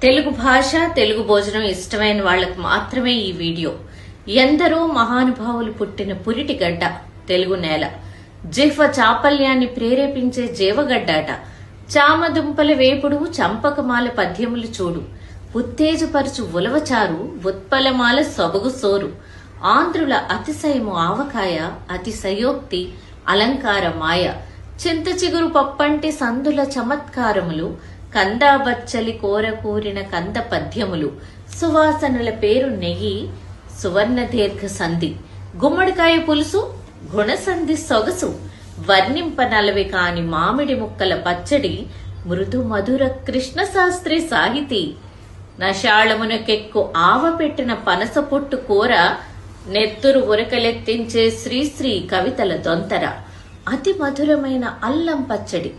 తెలుగు భాష తెలుగు భోజనం ఇష్టమైన వాళ్లకు మాత్రమే ఈ వీడియో. ఎందరో మహానుభావులు పుట్టిన పురిటి గడ్డ తెలుగు నేల. జిహ్వ చాపల్యాన్ని ప్రేరేపించే జీవగడ్డాట. చామదుంపల వేపుడు చంపకమాల పద్యములు చూడు. ఉత్తేజపరచు ఉలవచారు ఉత్పలమాల సొబగు సోరు. ఆంధ్రుల అతిశయము ఆవకాయ, అతిశయోక్తి అలంకార మాయ. చింత చిగురు పప్పంటి సందుల చమత్కారములు, కందాబచ్చలి కోర కూరిన కంద పద్యములు. సువాసనల పేరు నెయ్యి, సువర్ణ దీర్ఘ సంధి. గుమ్మడికాయ పులుసు, గుణసంధి సొగసు. వర్ణింపనలవి కాని మామిడి ముక్కల పచ్చడి, మృదు మధుర కృష్ణ శాస్త్రి సాహితీ. నషాళమునకెక్కు ఆవ పెట్టిన పనస పొట్టు కూర, నెత్తురు ఉరకలెత్తించే శ్రీశ్రీ కవితల దొంతర. అతి మధురమైన అల్లం పచ్చడి,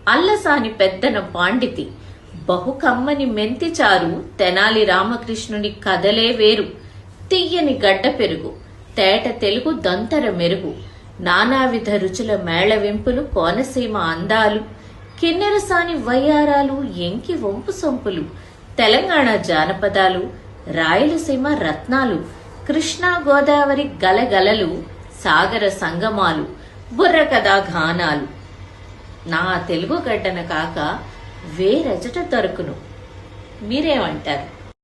అల్లసాని పెద్దన పాండితి. బహుకమ్మని మెంతిచారు, తెనాలి రామకృష్ణుని కథలే వేరు. తియ్యని గడ్డ పెరుగు, తేట తెలుగు దొంతర మెరుగు. నానావిధ రుచుల మేళవింపులు, కోనసీమ అందాలు. కిన్నెరసాని వయ్యారాలు, ఎంకి వంపు సొంపులు. తెలంగాణ జానపదాలు, రాయలసీమ రత్నాలు. కృష్ణా గోదావరి గలగలలు, సాగర సంగమాలు. బుర్రకథా గానాలు. నా తెలుగు గడ్డన కాక వేరెజట దొరకును. మీరేమంటారు?